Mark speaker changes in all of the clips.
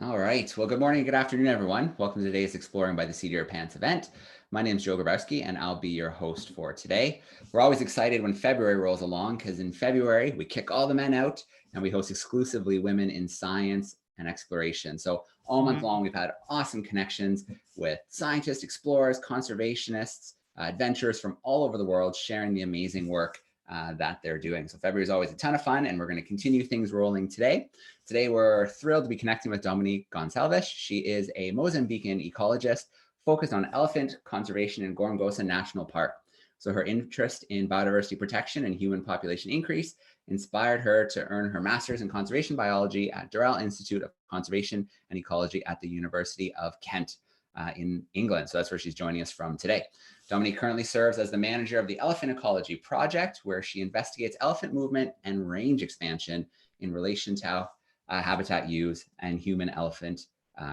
Speaker 1: All right. Well, good morning, good afternoon, everyone. Welcome to today's Exploring by the Seat of Your Pants event. My name is Joe Grabowski, and I'll be your host for today. We're always excited when February rolls along because in February, we kick all the men out and we host exclusively women in science and exploration. So all month long, we've had awesome connections with scientists, explorers, conservationists, adventurers from all over the world sharing the amazing work that they're doing. So February is always a ton of fun, and we're going to continue things rolling today. Today, we're thrilled to be connecting with Dominique Goncalves. She is a Mozambican ecologist focused on elephant conservation in Gorongosa National Park. So her interest in biodiversity protection and human population increase inspired her to earn her master's in conservation biology at Durrell Institute of Conservation and Ecology at the University of Kent in England. So that's where she's joining us from today. Dominique currently serves as the manager of the Elephant Ecology Project, where she investigates elephant movement and range expansion in relation to how habitat use and human-elephant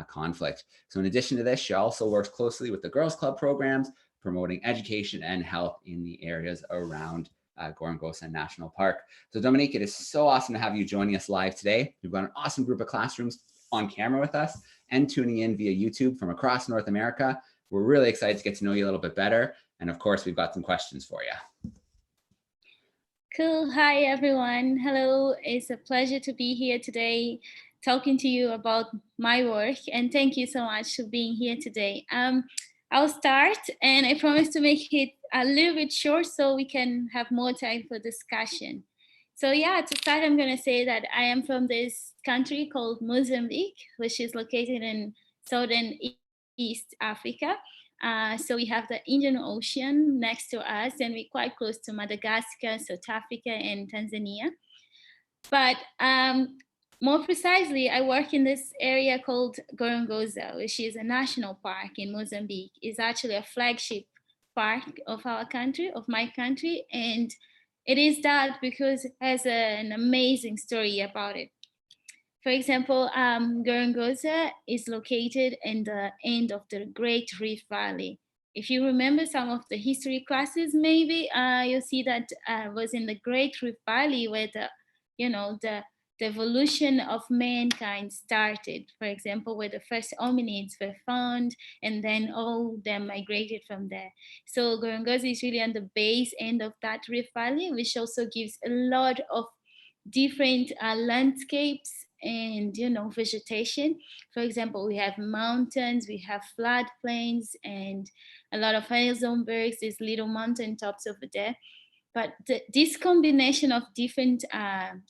Speaker 1: conflict. So in addition to this, she also works closely with the Girls Club programs, promoting education and health in the areas around Gorongosa National Park. So Dominique, it is so awesome to have you joining us live today. We've got an awesome group of classrooms on camera with us and tuning in via YouTube from across North America. We're really excited to get to know you a little bit better. And of course, we've got some questions for you.
Speaker 2: Cool. Hi, everyone. Hello. It's a pleasure to be here today talking to you about my work. And thank you so much for being here today. I'll start, and I promise to make it a little bit short so we can have more time for discussion. So yeah, to start, I'm going to say that I am from this country called Mozambique, which is located in southern East Africa. So we have the Indian Ocean next to us, and we're quite close to Madagascar, South Africa, and Tanzania. But more precisely, I work in this area called Gorongosa, which is a national park in Mozambique. It's actually a flagship park of our country, of my country, and it is that because it has an amazing story about it. For example, Gorongosa is located in the end of the Great Rift Valley. If you remember some of the history classes, maybe you'll see that was in the Great Rift Valley where the evolution of mankind started. For example, where the first hominids were found, and then all them migrated from there. So Gorongosa is really on the base end of that Rift Valley, which also gives a lot of different landscapes and vegetation. For example, we have mountains, we have floodplains, and a lot of Heidelbergs, these little mountain tops over there. But this combination of different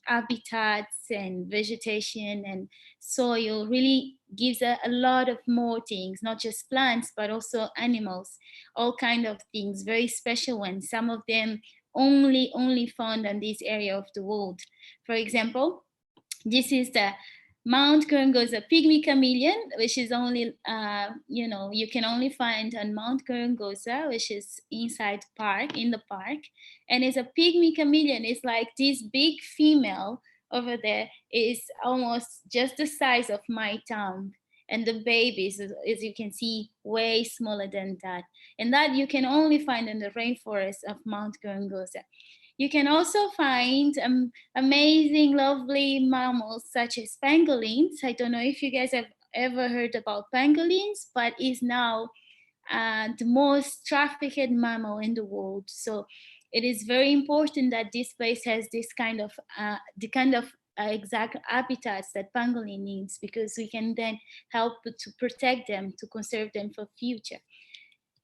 Speaker 2: habitats and vegetation and soil really gives a lot of more things, not just plants, but also animals, all kind of things, very special ones. Some of them only found in this area of the world. For example, this is the Mount Gorongosa pygmy chameleon, which is only, you can only find on Mount Gorongosa, which is inside in the park. And it's a pygmy chameleon. It's like this big female over there is almost just the size of my thumb. And the babies, as you can see, way smaller than that. And that you can only find in the rainforest of Mount Gorongosa. You can also find amazing, lovely mammals such as pangolins. I don't know if you guys have ever heard about pangolins, but it's now the most trafficked mammal in the world. So it is very important that this place has this kind of exact habitats that pangolin needs, because we can then help to protect them, to conserve them for future.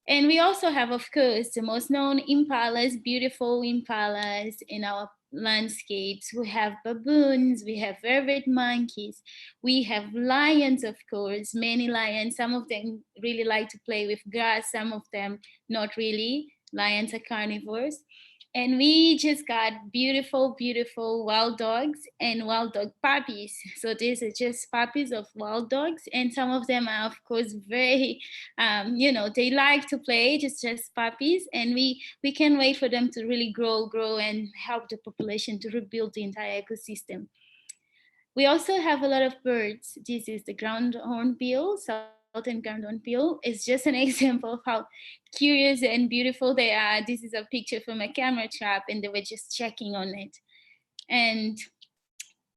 Speaker 2: And we also have, of course, the most known impalas, beautiful impalas in our landscapes. We have baboons, we have vervet monkeys, we have lions, of course, many lions. Some of them really like to play with grass, some of them not really. Lions are carnivores. And we just got beautiful, beautiful wild dogs and wild dog puppies. So these are just puppies of wild dogs. And some of them are, of course, very, they like to play, just puppies. And we can't wait for them to really grow and help the population to rebuild the entire ecosystem. We also have a lot of birds. This is the ground hornbill, southern ground hornbill. It's just an example of how curious and beautiful they are. This is a picture from a camera trap, and they were just checking on it. And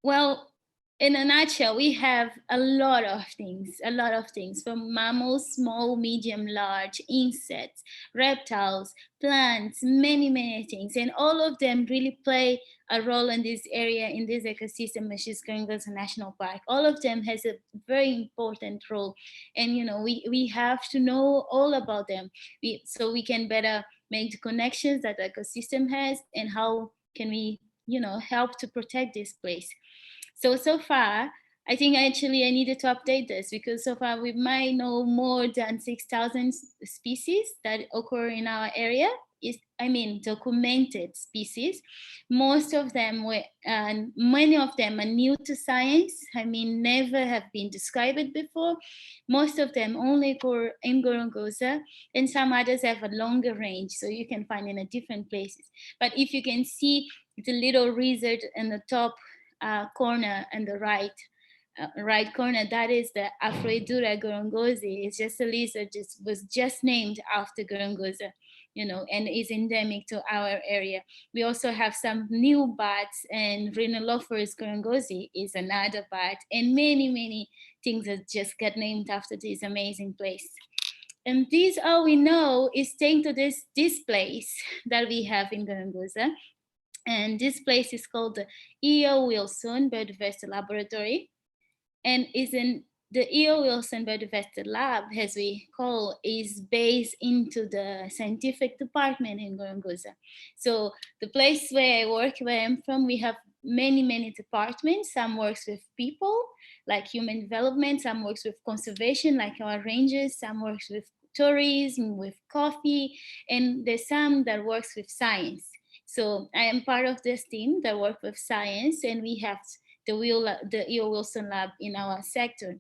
Speaker 2: well, in a nutshell, we have a lot of things from mammals, small, medium, large, insects, reptiles, plants, many things. And all of them really play a role in this area, in this ecosystem, which is Gorongosa National Park. All of them has a very important role. And, we have to know all about them so we can better make the connections that the ecosystem has, and how can we, help to protect this place. So far, I think actually I needed to update this, because so far we might know more than 6,000 species that occur in our area. Documented species. Most of them were, and many of them are new to science. Never have been described before. Most of them only occur in Gorongosa, and some others have a longer range, so you can find in a different places. But if you can see the little lizard in the top corner and the right corner, that is the Afroedura gorongosi. It's just a lizard, was just named after Gorongosa, and is endemic to our area. We also have some new bats, and Rhinolophorus gorongosi is another bat, and many things that just got named after this amazing place. And this, all we know, is staying to this place that we have in Gorongosa. And this place is called the E.O. Wilson Biodiversity Laboratory, and is in the E.O. Wilson Biodiversity Lab, as we call, is based into the scientific department in Gorongosa. So the place where I work, where I'm from, we have many departments. Some works with people, like human development. Some works with conservation, like our rangers. Some works with tourism, with coffee, and there's some that works with science. So I am part of this team that work with science, and we have the E.O. Wilson lab in our sector.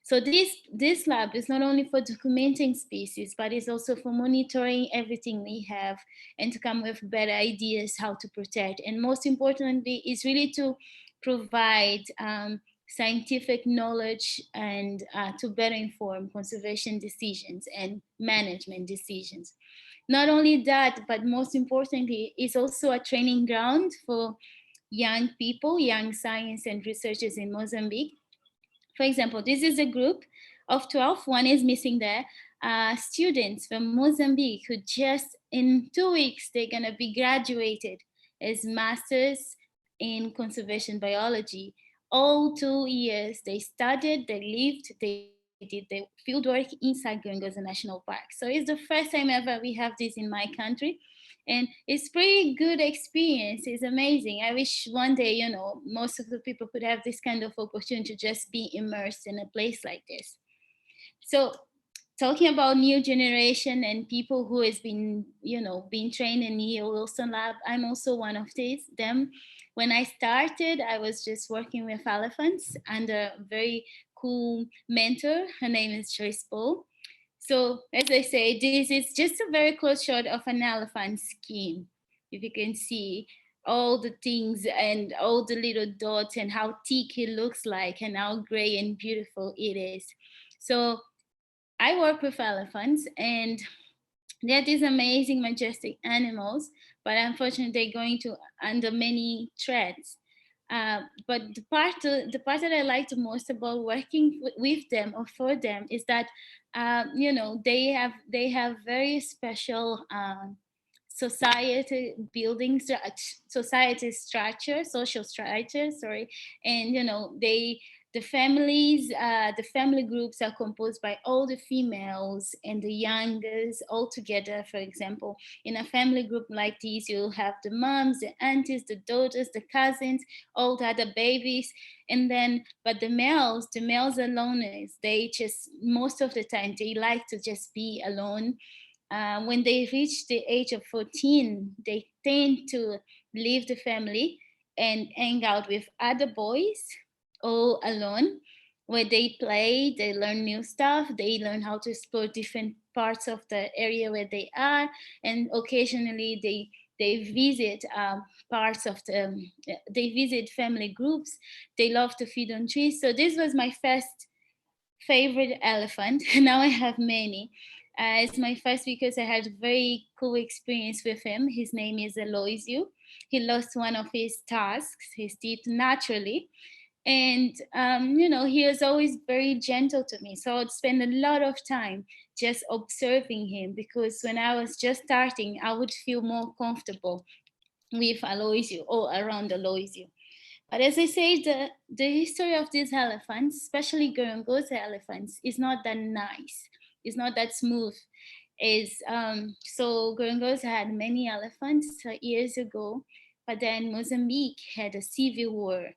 Speaker 2: So this lab is not only for documenting species, but it's also for monitoring everything we have, and to come with better ideas how to protect. And most importantly, is really to provide scientific knowledge, and to better inform conservation decisions and management decisions. Not only that, but most importantly, it's also a training ground for young people, young science and researchers in Mozambique. For example, this is a group of 12, one is missing there, students from Mozambique who just in 2 weeks, they're gonna be graduated as masters in conservation biology. All 2 years, they studied, they lived, they did the fieldwork inside Gorongosa National Park. So it's the first time ever we have this in my country. And it's pretty good experience. It's amazing. I wish one day, most of the people could have this kind of opportunity to just be immersed in a place like this. So talking about new generation and people who has been, being trained in the Wilson Lab, I'm also one of them. When I started, I was just working with elephants under a very cool mentor. Her name is Joyce Paul. So as I say, this is just a very close shot of an elephant skin. If you can see all the things and all the little dots and how thick it looks like and how gray and beautiful it is. So I work with elephants, and they're these amazing, majestic animals, but unfortunately they're going to under many threats. But the part that I like the most about working with them or for them is that they have very special society buildings, society structure, social structure, sorry, and the families, the family groups are composed by all the females and the youngest all together. For example, in a family group like this, you'll have the moms, the aunties, the daughters, the cousins, all the other babies. And then, but the males are loners. They just, most of the time, they like to just be alone. When they reach the age of 14, they tend to leave the family and hang out with other boys all alone, where they play, they learn new stuff, they learn how to explore different parts of the area where they are, and occasionally they visit parts of they visit family groups. They love to feed on trees. So this was my first favorite elephant. Now I have many. It's my first because I had a very cool experience with him. His name is Aloysio. He lost one of his tusks, his teeth, naturally. And, you know, he was always very gentle to me. So I'd spend a lot of time just observing him, because when I was just starting, I would feel more comfortable with Aloysius or around Aloysius. But as I say, the history of these elephants, especially Gorongosa elephants, is not that nice. It's not that smooth. So Gorongosa had many elephants years ago, but then Mozambique had a civil war.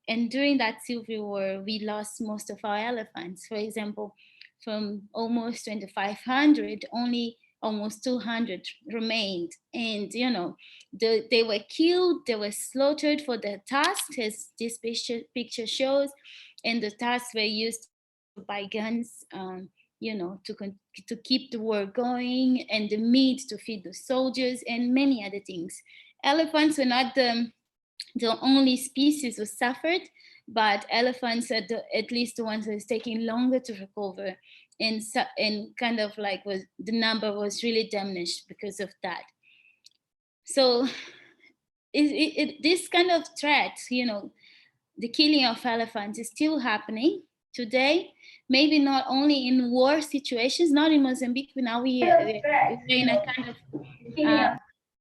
Speaker 2: And during that civil war, we lost most of our elephants. For example, from almost 2,500, only almost 200 remained. And, you know, they were killed, they were slaughtered for their task, as this picture shows. And the tusks were used by guns, you know, to keep the war going, and the meat to feed the soldiers, and many other things. Elephants were not the only species who suffered, but elephants are at least the ones that is taking longer to recover, and kind of like the number was really diminished because of that. So this kind of threat, you know, the killing of elephants is still happening today. Maybe not only in war situations, not in Mozambique. Now we're in a kind of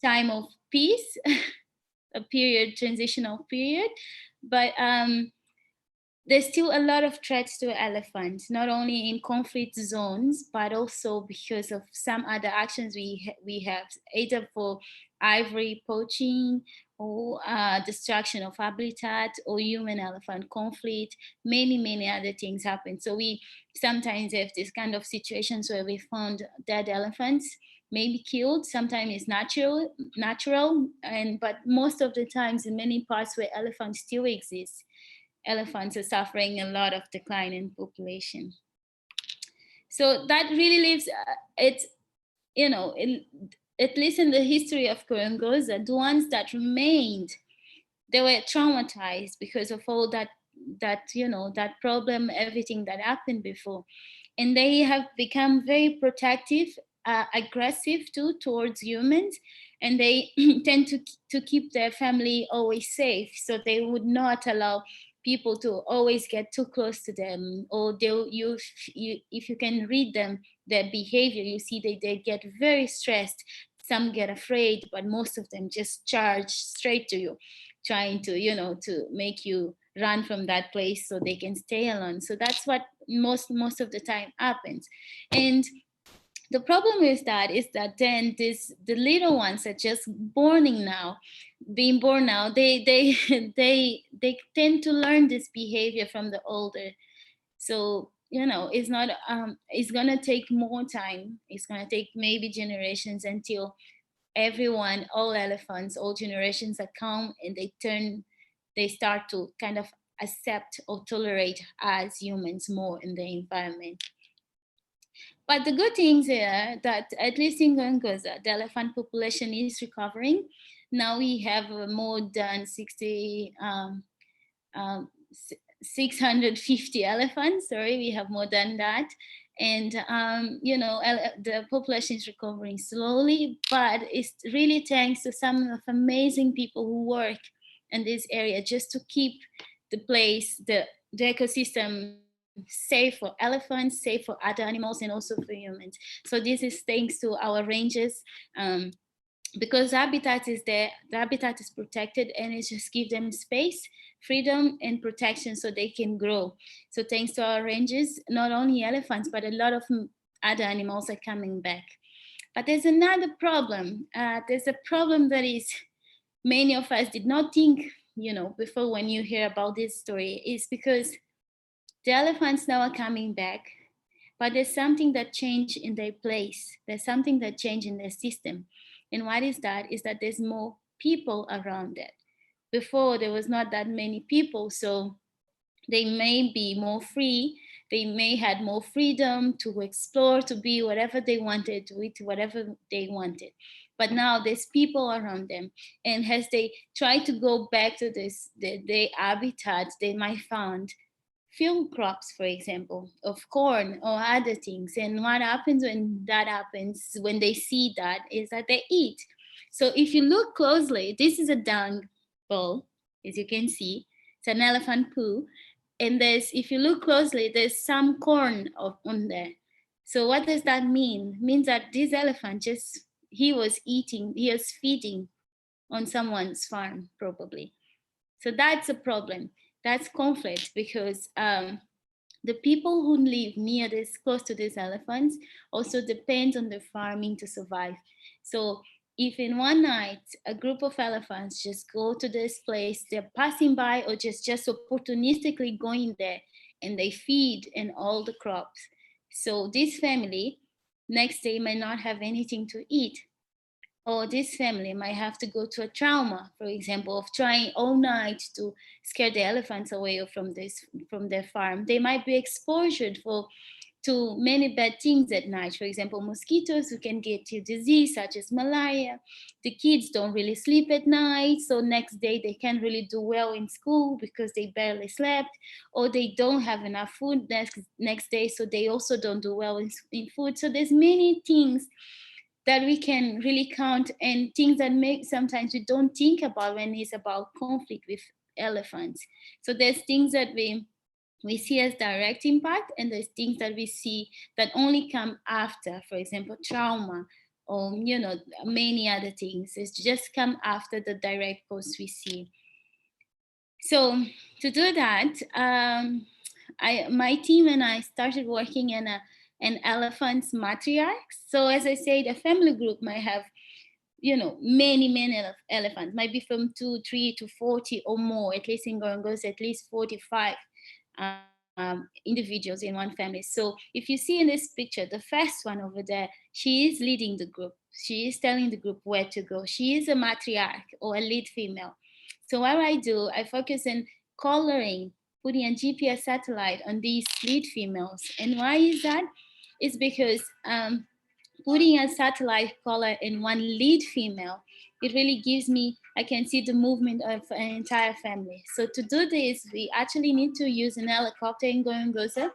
Speaker 2: time of peace, a period, transitional period, but there's still a lot of threats to elephants, not only in conflict zones, but also because of some other actions we have, either for ivory poaching, or destruction of habitat, or human-elephant conflict. Many other things happen. So we sometimes have this kind of situations where we found dead elephants, maybe killed. Sometimes it's natural, but most of the times in many parts where elephants still exist, elephants are suffering a lot of decline in population. So that really leaves it's, you know, at least in the history of Gorongosa, the ones that remained, they were traumatized because of all that you know, that problem, everything that happened before, and they have become very protective, aggressive too towards humans, and they tend to keep their family always safe. So they would not allow people to always get too close to them, or if you can read them, their behavior, you see they get very stressed. Some get afraid, but most of them just charge straight to you, trying to, you know, to make you run from that place so they can stay alone. So that's what most of the time happens. And the problem with that is that then the little ones are just being born now, they they tend to learn this behavior from the older. So, you know, it's not it's gonna take more time. It's gonna take maybe generations until everyone, all elephants, all generations that come, and they start to kind of accept or tolerate as humans more in the environment. But the good things here that at least in Gorongosa, the elephant population is recovering. Now we have more than 650 elephants. Sorry, we have more than that. And, you know, the population is recovering slowly, but it's really thanks to some of amazing people who work in this area just to keep the place, the ecosystem safe for elephants, safe for other animals, and also for humans. So this is thanks to our rangers. Because habitat is there, the habitat is protected, and it just gives them space, freedom, and protection so they can grow. So thanks to our rangers, not only elephants, but a lot of other animals are coming back. But there's another problem. There's a problem that is many of us did not think, you know, before when you hear about this story, is because the elephants now are coming back, but there's something that changed in their place. There's something that changed in their system. And what is that? Is that there's more people around it. Before, there was not that many people, so they may be more free. They may had more freedom to explore, to be whatever they wanted, with whatever they wanted. But now there's people around them. And as they try to go back to their habitats, they might find field crops, for example, of corn or other things. And what happens when that happens, when they see that, is that they eat. So if you look closely, this is a dung bowl, as you can see. It's an elephant poo. And if you look closely, there's some corn on there. So what does that mean? It means that this elephant he was feeding on someone's farm, probably. So that's a problem. That's conflict, because the people who live close to these elephants, also depend on the farming to survive. So if in one night a group of elephants just go to this place, they're passing by or just opportunistically going there, and they feed in all the crops. So this family next day might not have anything to eat, or this family might have to go to a trauma, for example, of trying all night to scare the elephants away from their farm. They might be exposed to many bad things at night. For example, mosquitoes who can get you disease such as malaria. The kids don't really sleep at night, so next day they can't really do well in school because they barely slept, or they don't have enough food next day, so they also don't do well in food. So there's many things that we can really count, and things that sometimes we don't think about when it's about conflict with elephants. So there's things that we see as direct impact, and there's things that we see that only come after, for example, trauma, or many other things. It's just come after the direct cause we see. So to do that, my team and I started working in an elephant's matriarchs. So as I said, a family group might have many elephants, might be from 2, 3 to 40 or more. At least in Gorongosa, at least 45 individuals in one family. So if you see in this picture, the first one over there, she is leading the group. She is telling the group where to go. She is a matriarch, or a lead female. So what I do, I focus on coloring, putting a GPS satellite on these lead females. And why is that? It's because putting a satellite color in one lead female, it really gives me, I can see the movement of an entire family. So to do this, we actually need to use an helicopter in Gorongosa.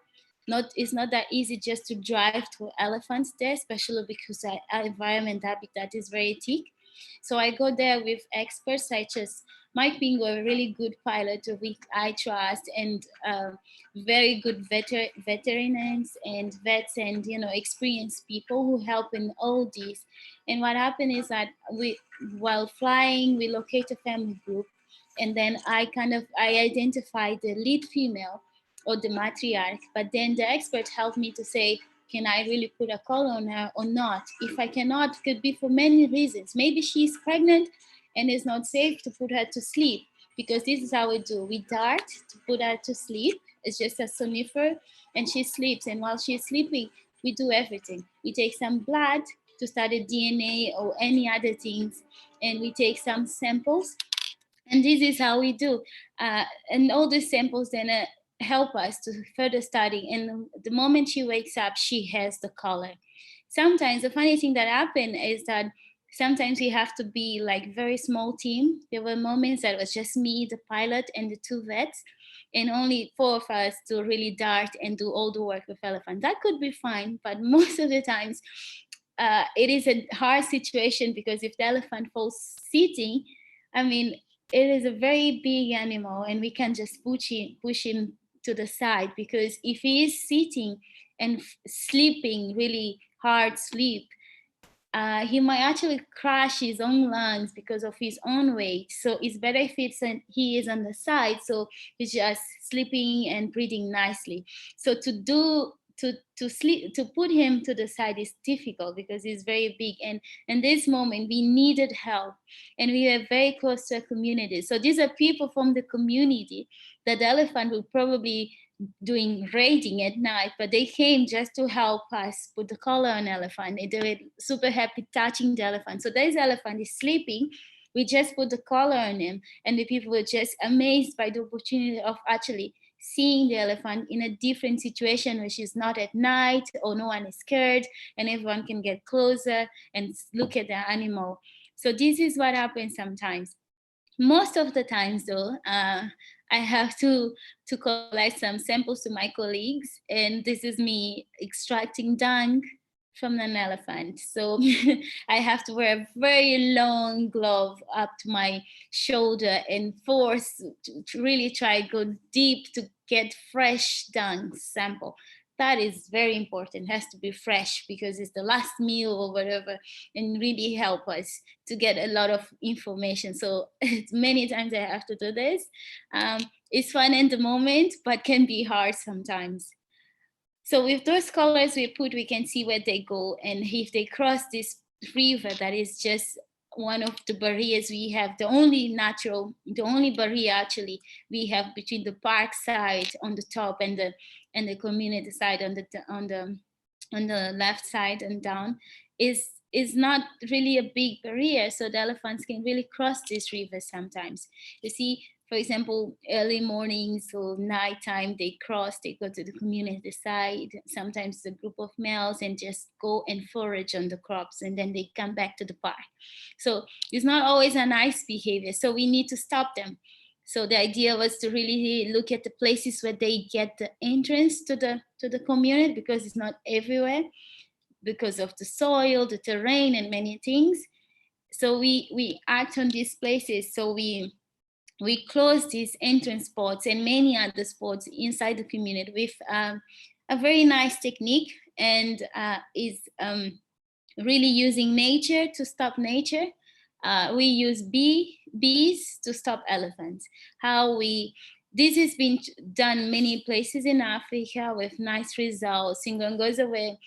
Speaker 2: It's not that easy just to drive to elephants there, especially because our environment habitat is very thick. So I go there with experts such as Mike Bingo, a really good pilot who I trust, and very good veterans and vets, and experienced people who help in all these. And what happened is that while flying, we locate a family group, and then I identify the lead female or the matriarch. But then the expert helped me to say, can I really put a collar on her or not? If I cannot, it could be for many reasons. Maybe she's pregnant and it's not safe to put her to sleep, because this is how we do. We dart to put her to sleep. It's just a sonifer, and she sleeps. And while she's sleeping, we do everything. We take some blood to study DNA or any other things, and we take some samples. And this is how we do. And all these samples then help us to further study. And the moment she wakes up, she has the color. Sometimes the funny thing that happened is that sometimes we have to be like very small team. There were moments that it was just me, the pilot, and the 2 vets, and only 4 of us to really dart and do all the work with elephants. That could be fine, but most of the times it is a hard situation, because if the elephant falls sitting, I mean, it is a very big animal, and we can just push him to the side, because if he is sitting and sleeping really hard sleep, he might actually crash his own lungs because of his own weight. So it's better if he is on the side, so he's just sleeping and breathing nicely. So to put him to the side is difficult, because he's very big, and in this moment we needed help, and we were very close to a community. So these are people from the community that the elephant will probably doing raiding at night, but they came just to help us put the collar on elephant. They were super happy touching the elephant. So this elephant is sleeping. We just put the collar on him, and the people were just amazed by the opportunity of actually seeing the elephant in a different situation, which is not at night, or no one is scared, and everyone can get closer and look at the animal. So this is what happens sometimes. Most of the times though, I have to collect some samples to my colleagues, and this is me extracting dung from an elephant. So I have to wear a very long glove up to my shoulder and force to really try go deep to get fresh dung sample. That is very important. It has to be fresh because it's the last meal or whatever, and really help us to get a lot of information. So many times I have to do this. It's fun in the moment, but can be hard sometimes. So with those colors we can see where they go. And if they cross this river, that is just one of the barriers we have, the only barrier actually we have between the park side on the top and the community side on the left side and down is not really a big barrier. So the elephants can really cross this river sometimes. You see, for example, early mornings or nighttime, they go to the community side. Sometimes a group of males and just go and forage on the crops, and then they come back to the park. So it's not always a nice behavior. So we need to stop them. So the idea was to really look at the places where they get the entrance to the community, because it's not everywhere because of the soil, the terrain, and many things. So we act on these places. So we close these entrance spots and many other spots inside the community with a very nice technique, and is really using nature to stop nature. We use bees to stop elephants. This has been done many places in Africa with nice results. In Gorongosa,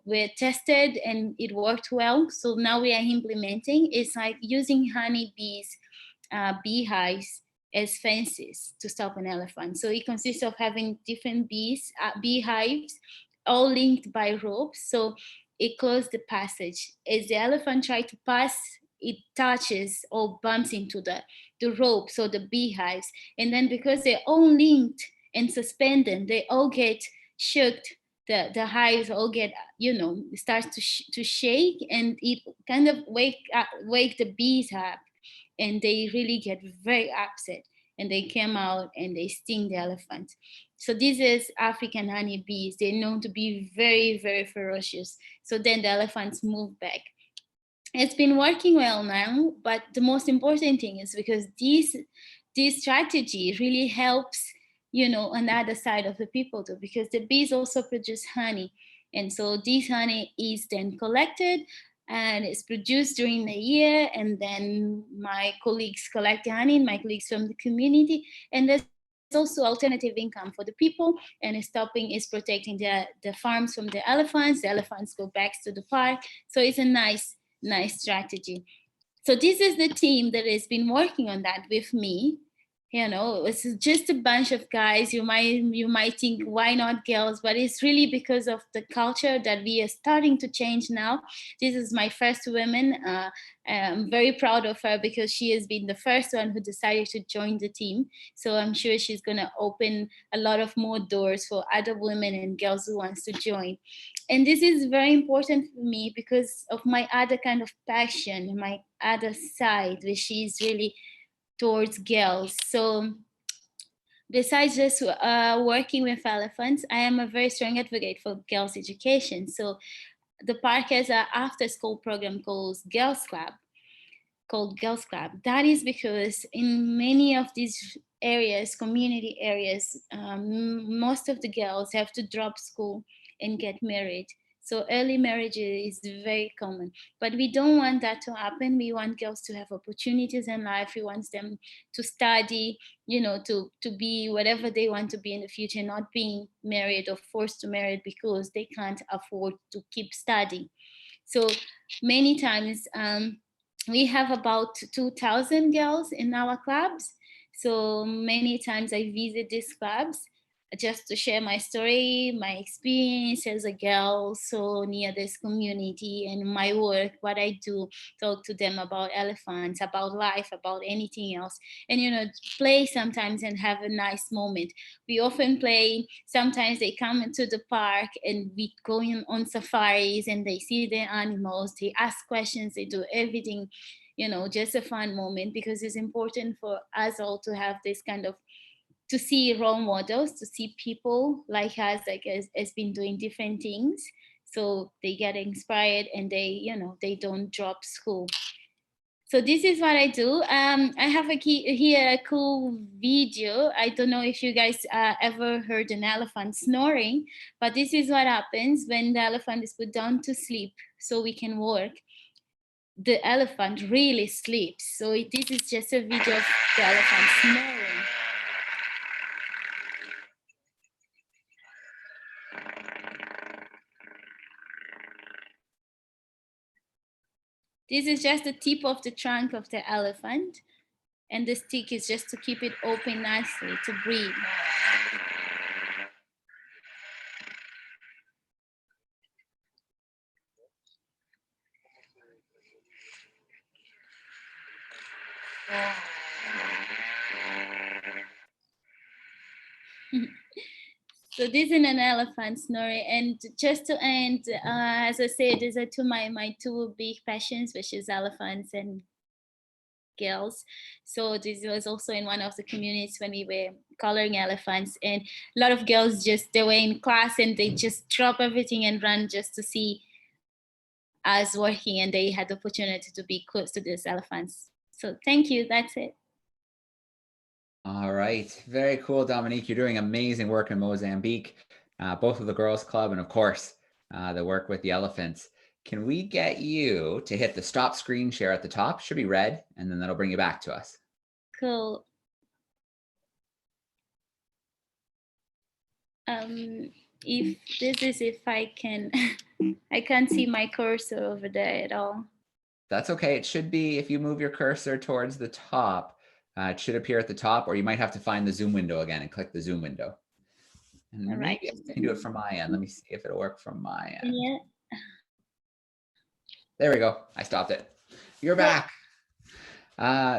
Speaker 2: were tested and it worked well. So now we are implementing. It's like using honeybees, beehives as fences to stop an elephant. So it consists of having different beehives, all linked by ropes. So it closes the passage. As the elephant tries to pass, it touches or bumps into the ropes or the beehives. And then because they're all linked and suspended, they all get shook. The hives all get, starts to shake, and it kind of wake the bees up, and they really get very upset, and they come out and they sting the elephant. So this is African honeybees. They're known to be very, very ferocious. So then the elephants move back. It's been working well now, but the most important thing is because this strategy really helps, on the other side of the people too, because the bees also produce honey. And so this honey is then collected and it's produced during the year. And then my colleagues collect the honey, my colleagues from the community. And there's also alternative income for the people, and is protecting the farms from the elephants. The elephants go back to the park. So it's a nice strategy. So this is the team that has been working on that with me. It's just a bunch of guys. You might think, why not girls? But it's really because of the culture that we are starting to change now. This is my first woman. I'm very proud of her because she has been the first one who decided to join the team. So I'm sure she's going to open a lot of more doors for other women and girls who wants to join. And this is very important for me because of my other kind of passion, my other side, which is really towards girls. So besides just working with elephants, I am a very strong advocate for girls' education. So the park has an after-school program called Girls Club. That is because in many of these areas, community areas, most of the girls have to drop school and get married. So early marriage is very common, but we don't want that to happen. We want girls to have opportunities in life. We want them to study, to be whatever they want to be in the future, not being married or forced to marry because they can't afford to keep studying. So many times we have about 2,000 girls in our clubs. So many times I visit these clubs just to share my story, my experience as a girl so near this community, and my work, what I do, talk to them about elephants, about life, about anything else, and play sometimes and have a nice moment. We often play, sometimes they come into the park and we go on safaris and they see the animals, they ask questions, they do everything, just a fun moment, because it's important for us all to have this kind of, to see role models, to see people like us, like has been doing different things. so they get inspired and they don't drop school. So this is what I do. I have here a cool video. I don't know if you guys ever heard an elephant snoring, but this is what happens when the elephant is put down to sleep so we can work. The elephant really sleeps. So this is just a video of the elephant snoring. This is just the tip of the trunk of the elephant, and the stick is just to keep it open nicely to breathe. So this is an elephant snoring. And just to end, as I said, these are my two big passions, which is elephants and girls. So this was also in one of the communities when we were coloring elephants, and a lot of girls they were in class and they just drop everything and run just to see us working, and they had the opportunity to be close to these elephants. So thank you, that's it.
Speaker 1: All right, very cool, Dominique. You're doing amazing work in Mozambique, both with the Girls Club and of course, the work with the elephants. Can we get you to hit the stop screen share at the top? Should be red, and then that'll bring you back to us.
Speaker 2: Cool. If I can, I can't see my cursor over there at all.
Speaker 1: That's okay. It should be, if you move your cursor towards the top, it should appear at the top, or you might have to find the zoom window again and click the zoom window. And
Speaker 2: All
Speaker 1: maybe
Speaker 2: right.
Speaker 1: I can do it from my end. Let me see if it'll work from my end.
Speaker 2: Yeah.
Speaker 1: There we go. I stopped it. You're back.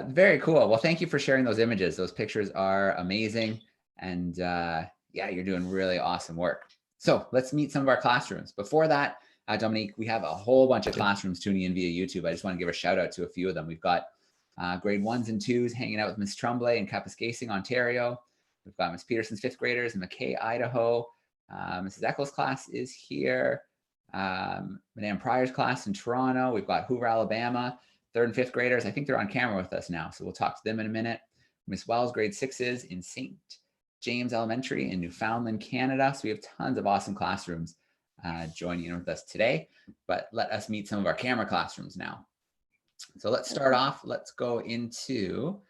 Speaker 1: Very cool. Well, thank you for sharing those images. Those pictures are amazing. And yeah, you're doing really awesome work. So let's meet some of our classrooms. Before that, Dominique, we have a whole bunch of classrooms tuning in via YouTube. I just want to give a shout out to a few of them. We've got grade 1s and 2s hanging out with Miss Tremblay in Kapuskasing, Ontario. We've got Miss Peterson's 5th graders in McKay, Idaho. Mrs. Eccles' class is here. Madame Pryor's class in Toronto. We've got Hoover, Alabama, 3rd and 5th graders. I think they're on camera with us now, so we'll talk to them in a minute. Miss Wells, grade 6s in St. James Elementary in Newfoundland, Canada. So we have tons of awesome classrooms joining in with us today, but let us meet some of our camera classrooms now. So let's start off. Let's go into,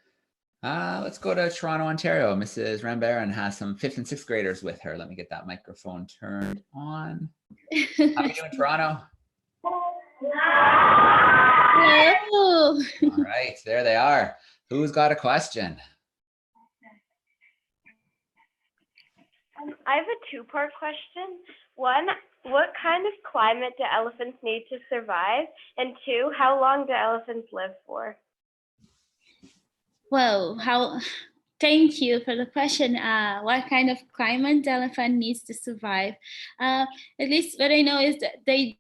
Speaker 1: let's go to Toronto, Ontario. Mrs. Rambaran has some 5th and 6th graders with her. Let me get that microphone turned on. How are you doing, Toronto?
Speaker 2: Hello.
Speaker 1: All right, there they are. Who's got a question?
Speaker 3: I have a two-part question. One, what kind of climate do elephants need to survive? And two, how long do elephants live for?
Speaker 2: Well, thank you for the question. What kind of climate the elephant needs to survive? At least what I know is that they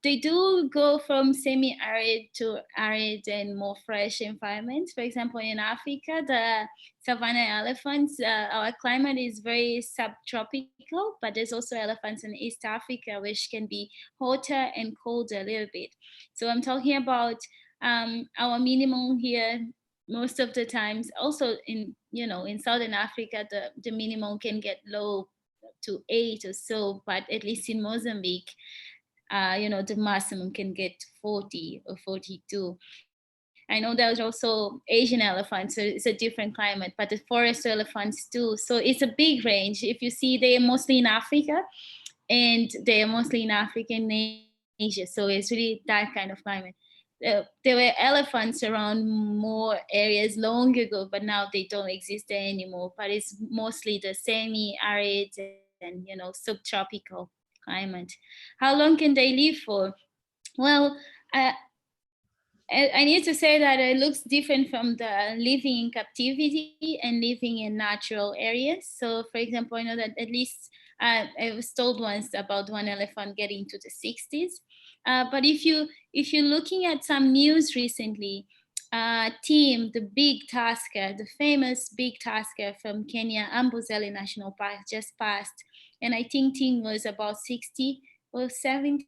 Speaker 2: do go from semi-arid to arid and more fresh environments. For example, in Africa, the savanna elephants, our climate is very subtropical, but there's also elephants in East Africa, which can be hotter and colder a little bit. So I'm talking about our minimum here most of the times. Also in Southern Africa, the minimum can get low to 8 or so, but at least in Mozambique, the maximum can get 40 or 42. I know there's also Asian elephants, so it's a different climate, but the forest elephants too. So it's a big range. If you see, they are mostly in Africa, and they are mostly in Africa and Asia. So it's really that kind of climate. There were elephants around more areas long ago, but now they don't exist there anymore. But it's mostly the semi-arid and subtropical climate. How long can they live for? Well, I need to say that it looks different from the living in captivity and living in natural areas. So, for example, I know that at least I was told once about one elephant getting to the 60s. But if you're looking at some news recently, Team, the big tasker, the famous big tasker from Kenya, Amboseli National Park, just passed. And I think Team was about 60 or 70,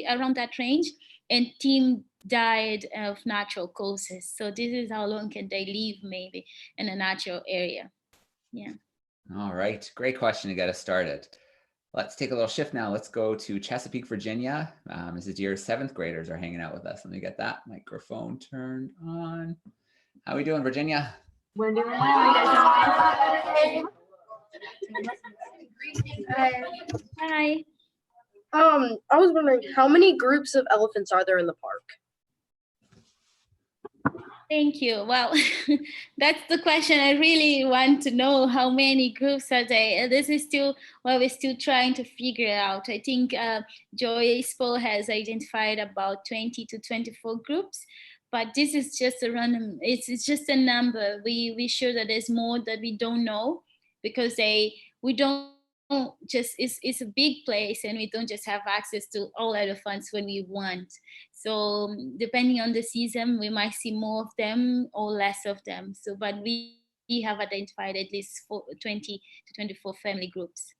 Speaker 2: around that range, and team died of natural causes. So this is how long can they live maybe in a natural area. Yeah.
Speaker 1: All right, great question to get us started. Let's take a little shift now. Let's go to Chesapeake, Virginia. Mrs. Deer's 7th graders are hanging out with us. Let me get that microphone turned on. How are we doing, Virginia?
Speaker 4: We're doing well.
Speaker 2: Hi.
Speaker 4: I was wondering, how many groups of elephants are there in the park?
Speaker 2: Thank you. Well, that's the question. I really want to know how many groups are there. This is still what we're still trying to figure out. I think Joyce Paul has identified about 20 to 24 groups, but this is just a random, it's just a number. We're sure that there's more that we don't know, because we don't just, it's a big place, and we don't just have access to all elephants when we want. So depending on the season, we might see more of them or less of them. So, but we have identified at least 20 to 24 family groups.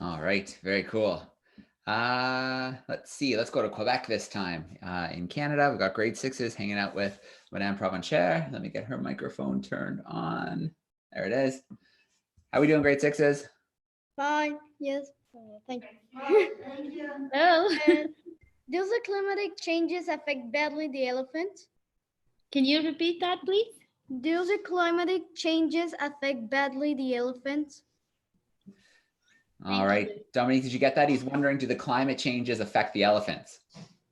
Speaker 1: All right, very cool. Let's see, let's go to Quebec this time. In Canada, we've got grade 6s hanging out with Madame Provencher. Let me get her microphone turned on. There it is. How are we doing, grade 6s?
Speaker 5: Fine, yes, thank you.
Speaker 2: Oh.
Speaker 5: Does the climatic changes affect badly the elephant?
Speaker 2: Can you repeat that, please?
Speaker 5: Do the climatic changes affect badly the elephant?
Speaker 1: All right, Dominique, did you get that? He's wondering, do the climate changes affect the elephants?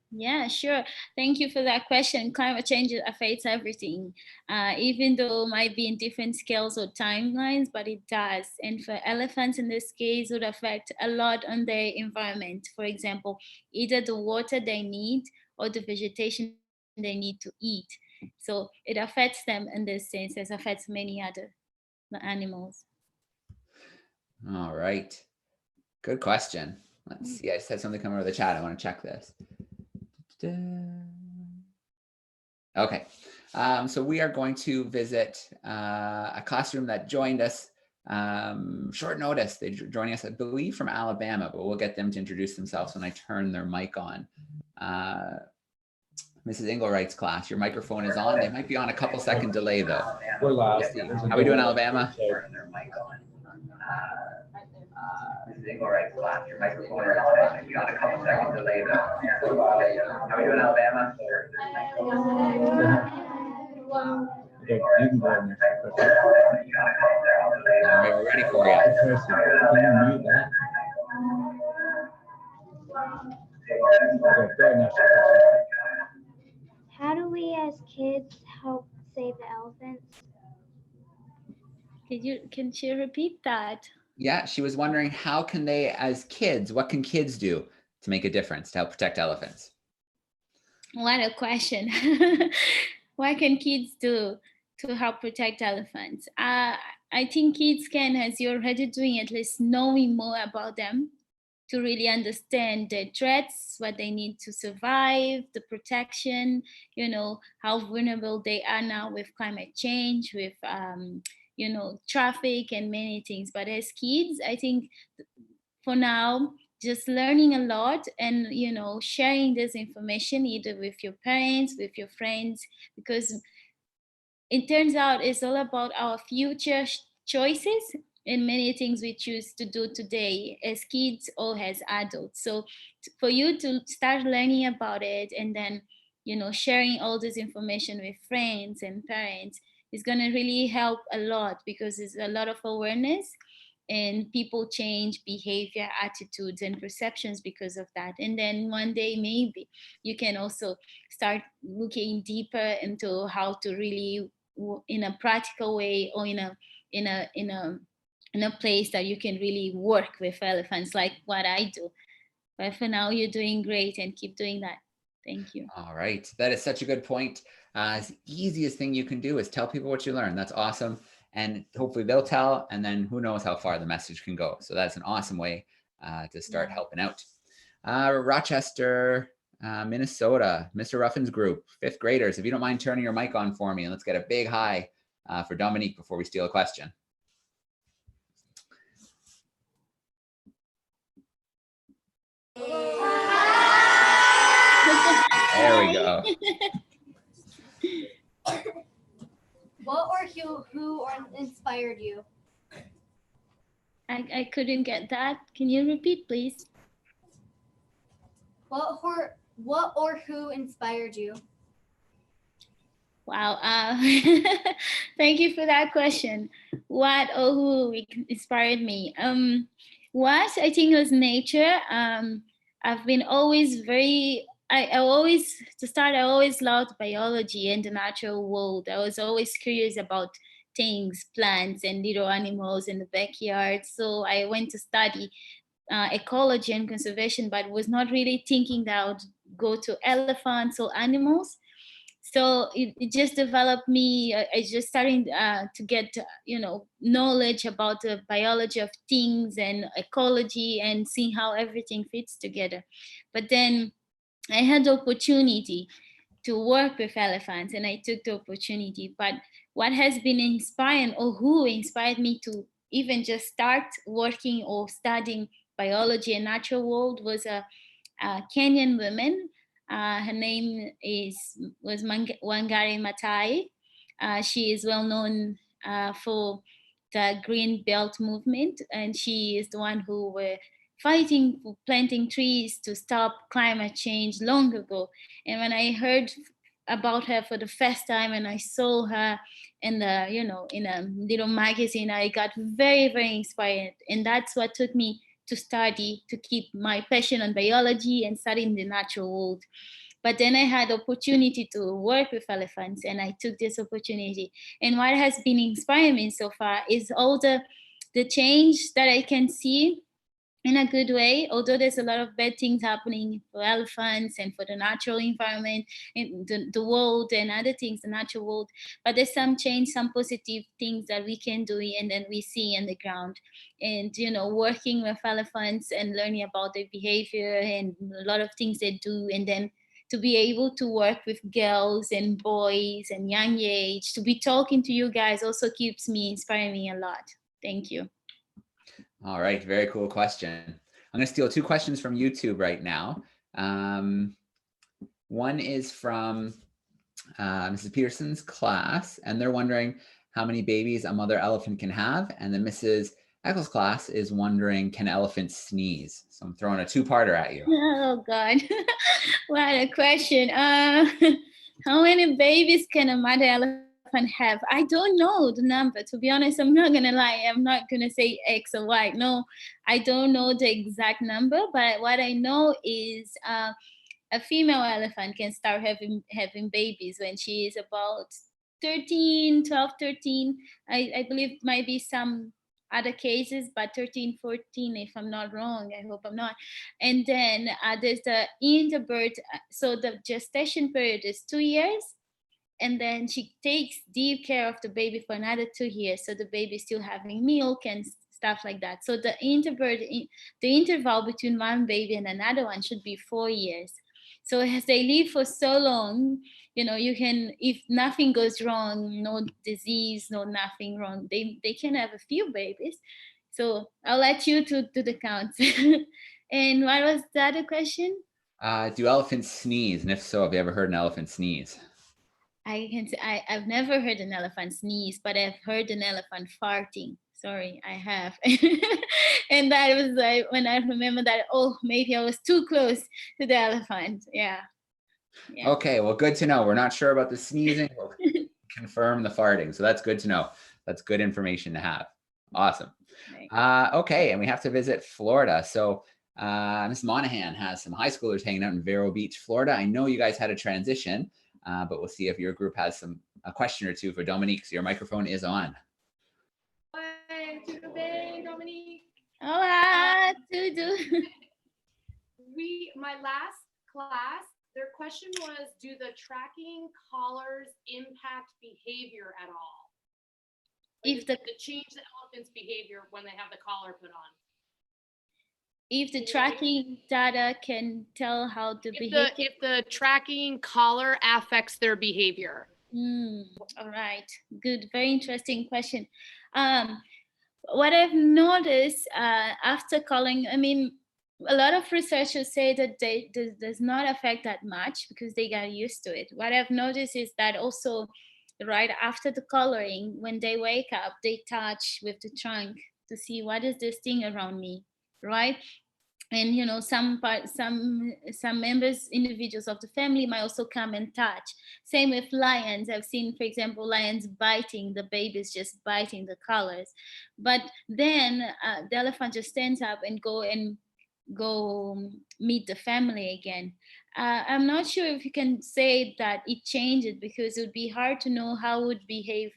Speaker 2: Yeah, sure. Thank you for that question. Climate change affects everything, even though it might be in different scales or timelines, but it does. And for elephants in this case, it would affect a lot on their environment. For example, either the water they need or the vegetation they need to eat. So it affects them in this sense, as affects many other animals.
Speaker 1: All right, good question. Let's see, I just had something come over the chat. I want to check this. Okay, so we are going to visit a classroom that joined us short notice. They're joining us, I believe, from Alabama, but we'll get them to introduce themselves when I turn their mic on. Mrs. Engelwright's class, your microphone is on. They might be on a couple second delay though.
Speaker 6: We're live.
Speaker 1: How are we doing, Alabama?
Speaker 7: Mrs. Engelwright's class, your microphone is on. It might be on a couple seconds delay though. How are we doing, Alabama?
Speaker 6: Okay, you can go in there.
Speaker 1: All right, we're ready for you.
Speaker 6: Tracy, can you mute that? Okay, go ahead now.
Speaker 8: How do we as kids help save the elephants?
Speaker 2: Can she repeat that?
Speaker 1: Yeah, she was wondering, how can they, as kids, what can kids do to make a difference to help protect elephants?
Speaker 2: What a question. What can kids do to help protect elephants? I think kids can, as you're already doing, at least knowing more about them, to really understand the threats, what they need to survive, the protection, how vulnerable they are now with climate change, with traffic and many things. But as kids, I think for now, just learning a lot and, sharing this information either with your parents, with your friends, because it turns out it's all about our future choices and many things we choose to do today as kids or as adults. So for you to start learning about it and then, sharing all this information with friends and parents is going to really help a lot, because there's a lot of awareness and people change behavior, attitudes, and perceptions because of that. And then one day, maybe you can also start looking deeper into how to really, in a practical way, or in a place that you can really work with elephants, like what I do. But for now, you're doing great, and keep doing that. Thank you.
Speaker 1: All right, that is such a good point. The easiest thing you can do is tell people what you learned. That's awesome. And hopefully they'll tell, and then who knows how far the message can go. So that's an awesome way to start helping out. Rochester, Minnesota, Mr. Ruffin's group, 5th graders. If you don't mind turning your mic on for me, and let's get a big hi for Dominique before we steal a question. There we go.
Speaker 5: What or who inspired you?
Speaker 2: I couldn't get that. Can you repeat, please?
Speaker 5: What or who inspired you?
Speaker 2: Wow. Thank you for that question. What or who inspired me? What I think was nature. I've been always I always, to start, I always loved biology and the natural world. I was always curious about things, plants and little animals in the backyard. So I went to study ecology and conservation, but was not really thinking that I would go to elephants or animals. So it just developed me. I just starting to get knowledge about the biology of things and ecology and seeing how everything fits together. But then I had the opportunity to work with elephants and I took the opportunity. But what has been inspiring, or who inspired me to even just start working or studying biology and natural world, was a Kenyan woman. Her name was Wangari Maathai. She is well known for the Green Belt movement, and she is the one who were fighting for planting trees to stop climate change long ago. And when I heard about her for the first time and I saw her in the in a little magazine, I got very, very inspired, and that's what took me to study, to keep my passion on biology and studying the natural world. But then I had opportunity to work with elephants and I took this opportunity. And what has been inspiring me so far is all the change that I can see in a good way, although there's a lot of bad things happening for elephants and for the natural environment and the world and other things, the natural world. But there's some change, some positive things that we can do and then we see on the ground. And, working with elephants and learning about their behavior and a lot of things they do. And then to be able to work with girls and boys and young age, to be talking to you guys also keeps me, inspiring me a lot. Thank you.
Speaker 1: All right, very cool question. I'm going to steal two questions from YouTube right now. One is from Mrs. Peterson's class, and they're wondering how many babies a mother elephant can have. And then Mrs. Eccles' class is wondering, can elephants sneeze? So I'm throwing a two-parter at you.
Speaker 2: Oh, God. What a question. How many babies can a mother elephant have? I don't know the number. To be honest, I'm not gonna lie. I'm not gonna say X or Y. No, I don't know the exact number, but what I know is a female elephant can start having babies when she is about 13, 12, 13. I believe might be some other cases, but 13, 14, if I'm not wrong. I hope I'm not. And then there's the interbirth. So the gestation period is 2 years. And then she takes deep care of the baby for another 2 years. So the baby is still having milk and stuff like that. So the interval between one baby and another one should be 4 years. So as they live for so long, you can, if nothing goes wrong, no disease, no nothing wrong, they can have a few babies. So I'll let you to do the counts. And what was the other question?
Speaker 1: Do elephants sneeze? And if so, have you ever heard an elephant sneeze?
Speaker 2: I can say I've never heard an elephant sneeze, but I've heard an elephant farting. Sorry, I have. And that was like when I remember that, oh, maybe I was too close to the elephant. Yeah.
Speaker 1: Okay, well, good to know. We're not sure about the sneezing. We'll confirm the farting. So that's good to know. That's good information to have. Awesome. Okay, and we have to visit Florida. So Ms. Monahan has some high schoolers hanging out in Vero Beach, Florida. I know you guys had a transition, but we'll see if your group has a question or two for Dominique. So your microphone is on.
Speaker 9: Tudo bem, Dominique?
Speaker 2: Hola, tudo.
Speaker 9: My last class, their question was, do the tracking collars impact behavior at all? Like, if the change the elephant's behavior when they have the collar put on.
Speaker 2: If the tracking data can tell how the behavior.
Speaker 9: If the tracking collar affects their behavior.
Speaker 2: All right, good, very interesting question. What I've noticed after calling, a lot of researchers say that does not affect that much because they got used to it. What I've noticed is that also right after the coloring, when they wake up, they touch with the trunk to see what is this thing around me, right? And some members, individuals of the family might also come and touch. Same with lions. I've seen, for example, lions biting the babies, just biting the colors. But then the elephant just stands up and go meet the family again. I'm not sure if you can say that it changed, because it would be hard to know how it would behave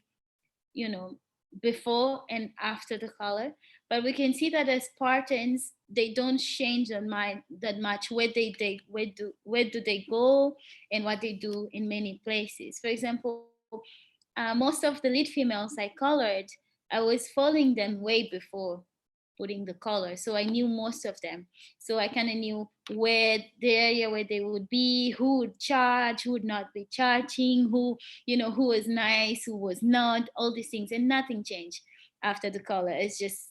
Speaker 2: before and after the color. But we can see that as Spartans, they don't change their mind that much where do they go and what they do in many places. For example, most of the lead females I colored, I was following them way before putting the color, so I knew most of them. So I kind of knew where the area where they would be, who would charge, who would not be charging, who was nice, who was not, all these things, and nothing changed after the color. It's just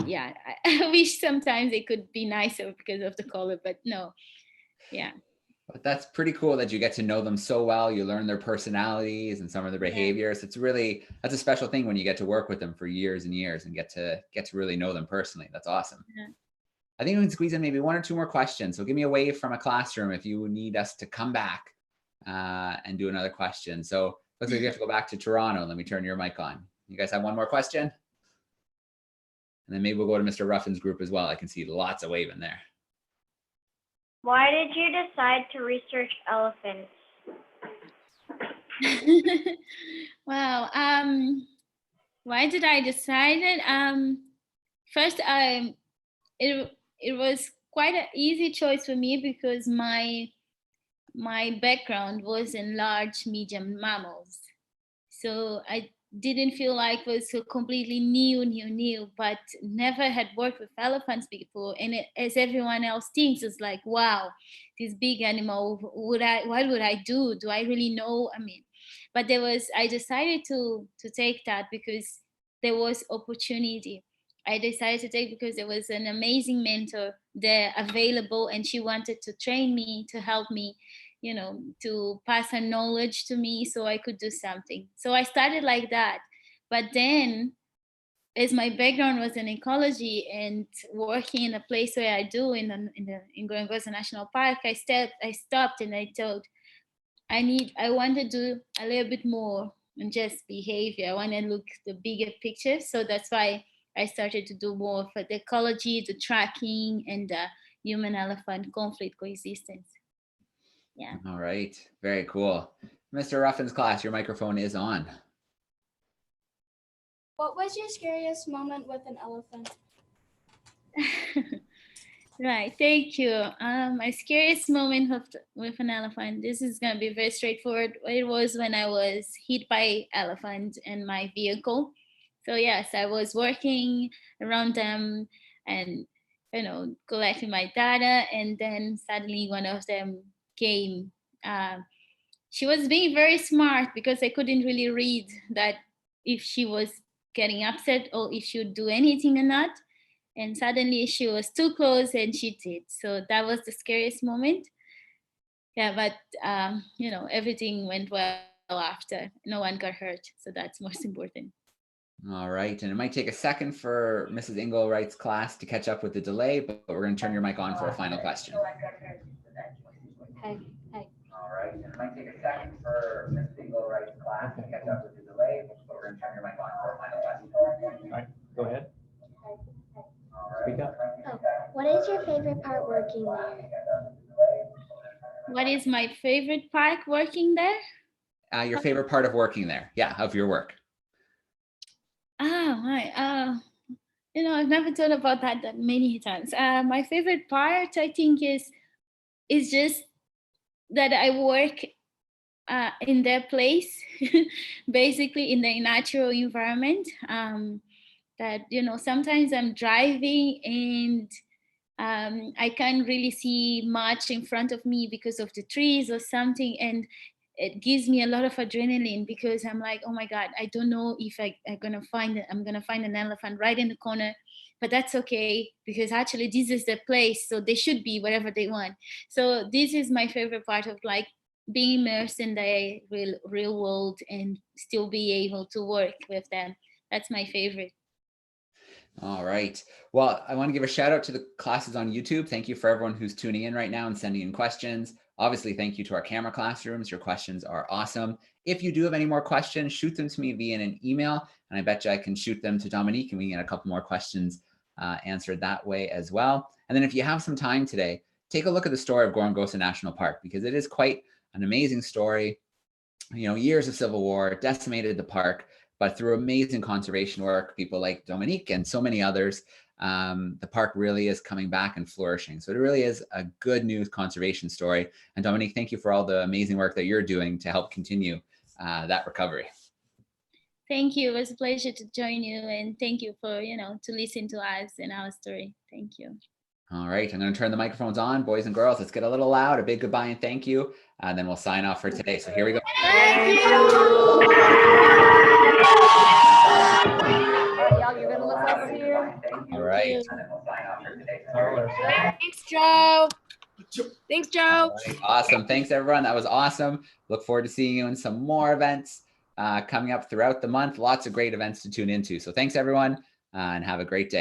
Speaker 2: yeah, I wish sometimes it could be nicer because of the color, but no. Yeah.
Speaker 1: But that's pretty cool that you get to know them so well. You learn their personalities and some of their behaviors. That's a special thing when you get to work with them for years and years and get to really know them personally. That's awesome.
Speaker 2: Yeah.
Speaker 1: I think we can squeeze in maybe one or two more questions. So give me a wave from a classroom if you need us to come back and do another question. So looks like you have to go back to Toronto. Let me turn your mic on. You guys have one more question? And then maybe we'll go to Mr. Ruffin's group as well. I can see lots of waving there.
Speaker 3: Why did you decide to research elephants?
Speaker 2: Wow. Why did I decide it? First, it was quite an easy choice for me because my background was in large, medium mammals. So I didn't feel like it was so completely new, but never had worked with elephants before. And as everyone else thinks, it's like, wow, this big animal, what would I do? Do I really know? I mean, but I decided to take that because there was opportunity. I decided to take because there was an amazing mentor there available, and she wanted to train me, to help me, to pass her knowledge to me so I could do something. So I started like that. But then, as my background was in ecology and working in a place where I do in Gorongosa National Park, I stopped and I thought, I want to do a little bit more than just behavior. I want to look the bigger picture. So that's why I started to do more for the ecology, the tracking, and the human-elephant conflict coexistence. Yeah.
Speaker 1: All right. Very cool. Mr. Ruffin's class, your microphone is on.
Speaker 5: What was your scariest moment with an elephant?
Speaker 2: Right, thank you. My scariest moment with an elephant, this is gonna be very straightforward. It was when I was hit by elephant in my vehicle. So yes, I was working around them and collecting my data, and then suddenly one of them came. She was being very smart because I couldn't really read that if she was getting upset or if she would do anything or not. And suddenly she was too close and she did. So that was the scariest moment. Yeah, but everything went well after. No one got hurt. So that's most important.
Speaker 1: All right. And it might take a second for Mrs. Engelwright's class to catch up with the delay, but we're going to turn your mic on for a final question.
Speaker 8: Hey.
Speaker 7: All right. And it might take a second for Mrs. Engelwright's class to catch up with the delay, but we're going to turn your mic on for a final question.
Speaker 6: All right, go ahead. Speak up.
Speaker 8: Oh, what is your favorite part working there?
Speaker 2: What is my favorite part working there?
Speaker 1: Your favorite part of working there? Yeah, of your work.
Speaker 2: Oh, my. I've never thought about that many times. My favorite part, I think, is just that I work in their place, basically in the natural environment. That sometimes I'm driving and I can't really see much in front of me because of the trees or something, and it gives me a lot of adrenaline because I'm like, oh my God, I don't know if I'm gonna find an elephant right in the corner, but that's okay because actually this is the place, so they should be wherever they want. So this is my favorite part of like being immersed in the real world and still be able to work with them. That's my favorite.
Speaker 1: All right. Well, I want to give a shout out to the classes on YouTube. Thank you for everyone who's tuning in right now and sending in questions. Obviously, thank you to our camera classrooms. Your questions are awesome. If you do have any more questions, shoot them to me via an email, and I bet you I can shoot them to Dominique, and we can get a couple more questions answered that way as well. And then if you have some time today, take a look at the story of Gorongosa National Park, because it is quite an amazing story. You know, years of civil war decimated the park, but through amazing conservation work, people like Dominique and so many others, the park really is coming back and flourishing. So it really is a good news conservation story. And Dominique, thank you for all the amazing work that you're doing to help continue that recovery.
Speaker 2: Thank you. It was a pleasure to join you, and thank you for, to listen to us and our story. Thank you.
Speaker 1: All right, I'm going to turn the microphones on, boys and girls. Let's get a little loud, a big goodbye and thank you, and then we'll sign off for today. So here we go.
Speaker 5: Thank you.
Speaker 10: Y'all, you're gonna let us here.
Speaker 1: All right.
Speaker 10: Thanks, Joe. Thanks, Joe.
Speaker 1: Right. Awesome. Thanks, everyone. That was awesome. Look forward to seeing you in some more events coming up throughout the month. Lots of great events to tune into. So thanks, everyone, and have a great day.